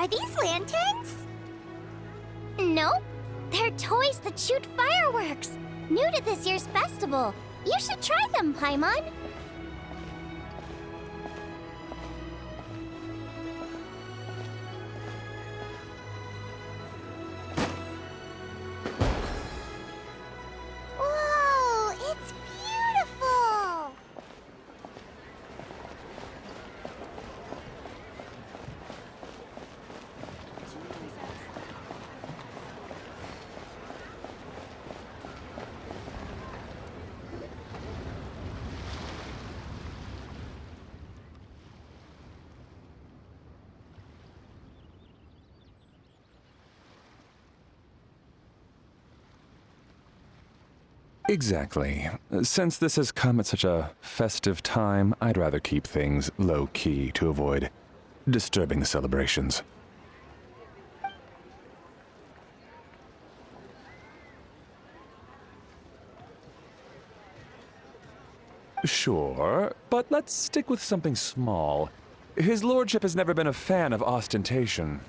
Are these lanterns? Nope. They're toys that shoot fireworks. New to this year's festival. You should try them, Paimon. Whoa, it's beautiful! Exactly. Since this has come at such a festive time, I'd rather keep things low-key to avoid disturbing the celebrations. Sure, but let's stick with something small. His lordship has never been a fan of ostentation.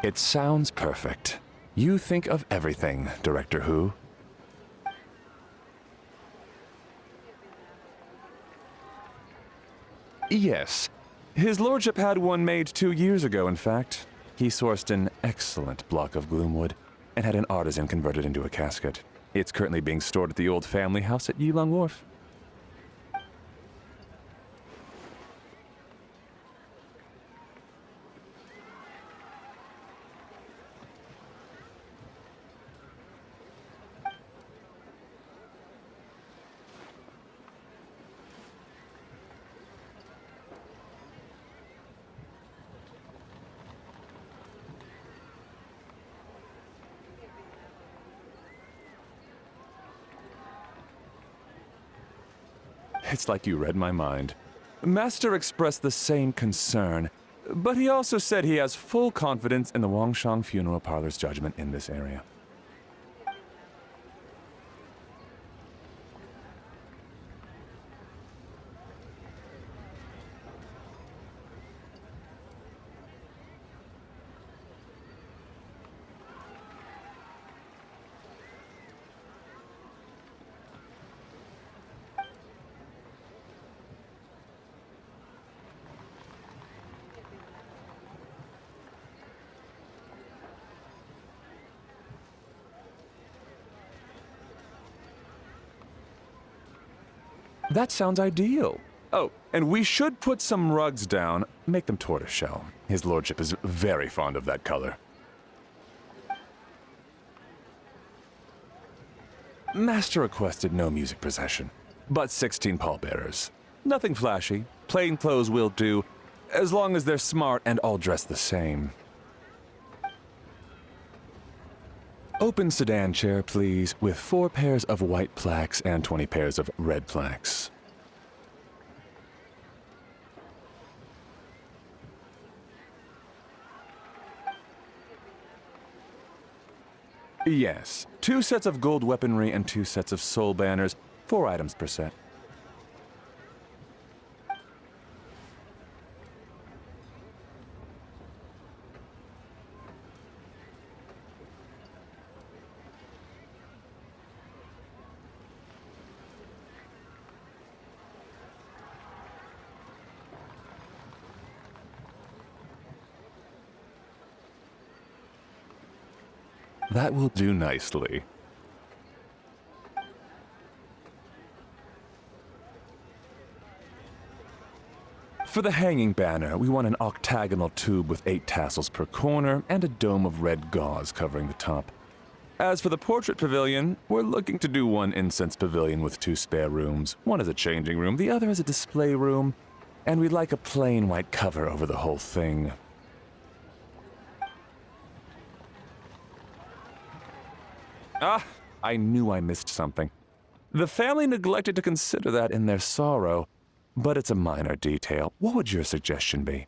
It sounds perfect. You think of everything, Director Who. Yes. His lordship had one made 2 years ago, in fact. He sourced an excellent block of gloomwood and had an artisan convert it into a casket. It's currently being stored at the old family house at Yilong Wharf. It's like you read my mind. Master expressed the same concern, but he also said he has full confidence in the Wangshang Funeral Parlor's judgment in this area. That sounds ideal. Oh, and we should put some rugs down. Make them tortoiseshell. His lordship is very fond of that color. Master requested no music procession, but 16 pallbearers. Nothing flashy. Plain clothes will do, as long as they're smart and all dressed the same. Open sedan chair, please, with 4 pairs of white plaques and 20 pairs of red plaques. Yes, 2 sets of gold weaponry and 2 sets of soul banners, 4 items per set. That will do nicely. For the hanging banner, we want an octagonal tube with 8 tassels per corner and a dome of red gauze covering the top. As for the portrait pavilion, we're looking to do one incense pavilion with 2 spare rooms. One is a changing room, the other is a display room, and we'd like a plain white cover over the whole thing. Ah, I knew I missed something. The family neglected to consider that in their sorrow, but it's a minor detail. What would your suggestion be?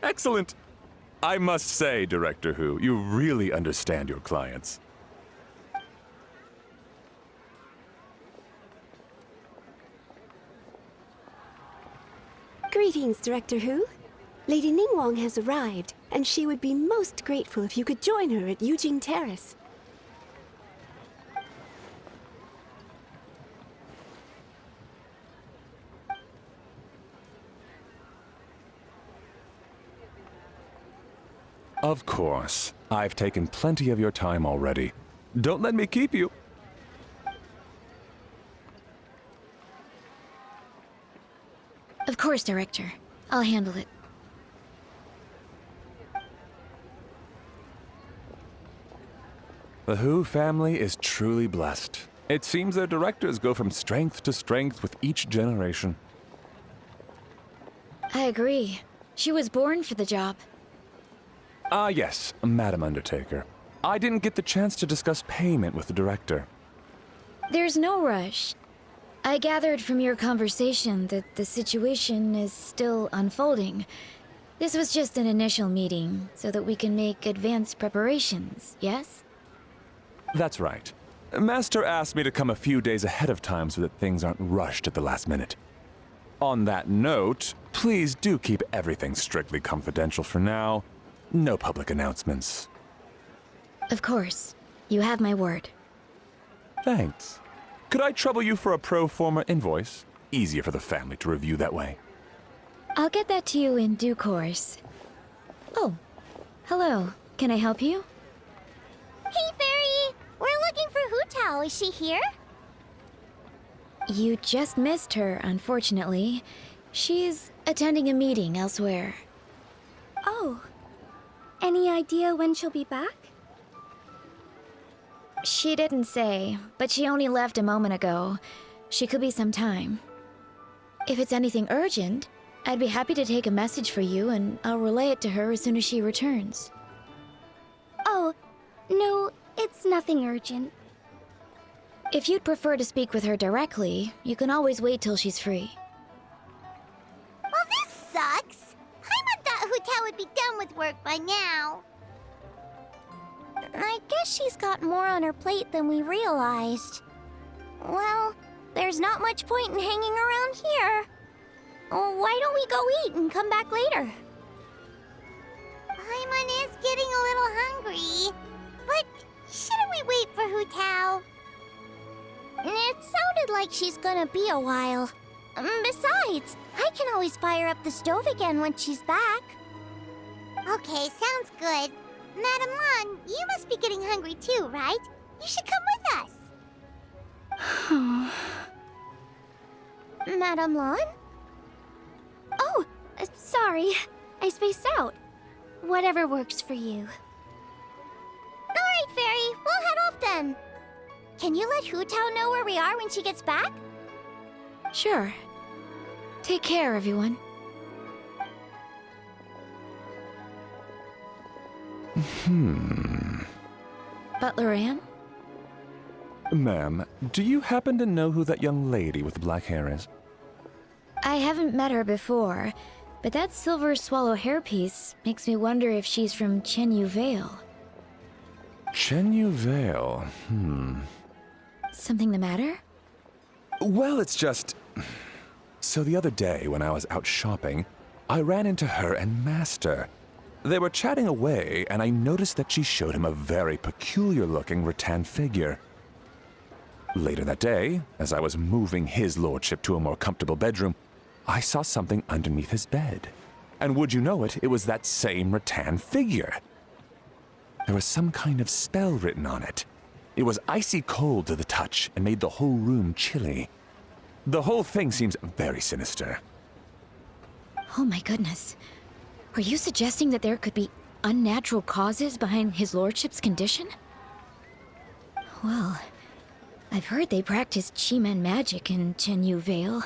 Excellent. I must say, Director Who, you really understand your clients. Greetings, Director Who. Lady Ningguang has arrived, and she would be most grateful if you could join her at Yujing Terrace. Of course. I've taken plenty of your time already. Don't let me keep you. Of course, Director. I'll handle it. The Who family is truly blessed. It seems their directors go from strength to strength with each generation. I agree. She was born for the job. Ah, yes, Madam Undertaker. I didn't get the chance to discuss payment with the director. There's no rush. I gathered from your conversation that the situation is still unfolding. This was just an initial meeting, so that we can make advanced preparations, yes? That's right. Master asked me to come a few days ahead of time so that things aren't rushed at the last minute. On that note, please do keep everything strictly confidential for now. No public announcements. Of course. You have my word. Thanks. Could I trouble you for a pro forma invoice? Easier for the family to review that way. I'll get that to you in due course. Oh, hello. Can I help you? Hey, Fairy! We're looking for Hu Tao. Is she here? You just missed her, unfortunately. She's attending a meeting elsewhere. Oh. Any idea when she'll be back? She didn't say, but she only left a moment ago. She could be some time. If it's anything urgent, I'd be happy to take a message for you and I'll relay it to her as soon as she returns. Oh, no, it's nothing urgent. If you'd prefer to speak with her directly, you can always wait till she's free. Well, this sucks. Paimon thought Hu Tao would be done with work by now. I guess she's got more on her plate than we realized. Well, there's not much point in hanging around here. Why don't we go eat and come back later? Paimon is getting a little hungry. But shouldn't we wait for Hu Tao? It sounded like she's gonna be a while. Besides, I can always fire up the stove again when she's back. Okay, sounds good. Madam Lan, you must be getting hungry too, right? You should come with us. Madam Lan? Oh, sorry. I spaced out. Whatever works for you. Alright, Fairy. We'll head off then. Can you let Hu Tao know where we are when she gets back? Sure. Take care, everyone. Butler Ann? Ma'am, do you happen to know who that young lady with the black hair is? I haven't met her before, but that silver swallow hairpiece makes me wonder if she's from Chenyu Vale. Chenyu Vale, Something the matter? Well, it's just... So the other day, when I was out shopping, I ran into her and Master. They were chatting away, and I noticed that she showed him a very peculiar-looking rattan figure. Later that day, as I was moving his lordship to a more comfortable bedroom, I saw something underneath his bed. And would you know it, it was that same rattan figure. There was some kind of spell written on it. It was icy cold to the touch and made the whole room chilly. The whole thing seems very sinister. Oh my goodness. Are you suggesting that there could be unnatural causes behind his lordship's condition? Well, I've heard they practice Chi-Man magic in Chenyu Vale.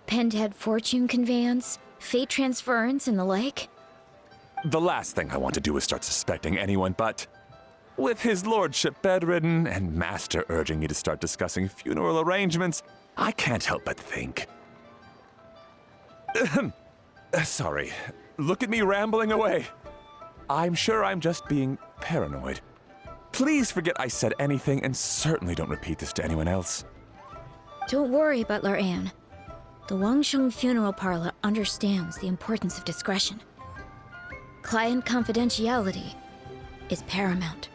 Pendhead fortune conveyance, fate transference, and the like. The last thing I want to do is start suspecting anyone, but... with his lordship bedridden and Master urging me to start discussing funeral arrangements, I can't help but think. Sorry. look at me rambling away. I'm sure I'm just being paranoid. Please forget I said anything, and certainly don't repeat this to anyone else. Don't worry, Butler Anne. The Wangsheng Funeral Parlor understands the importance of discretion. Client confidentiality is paramount.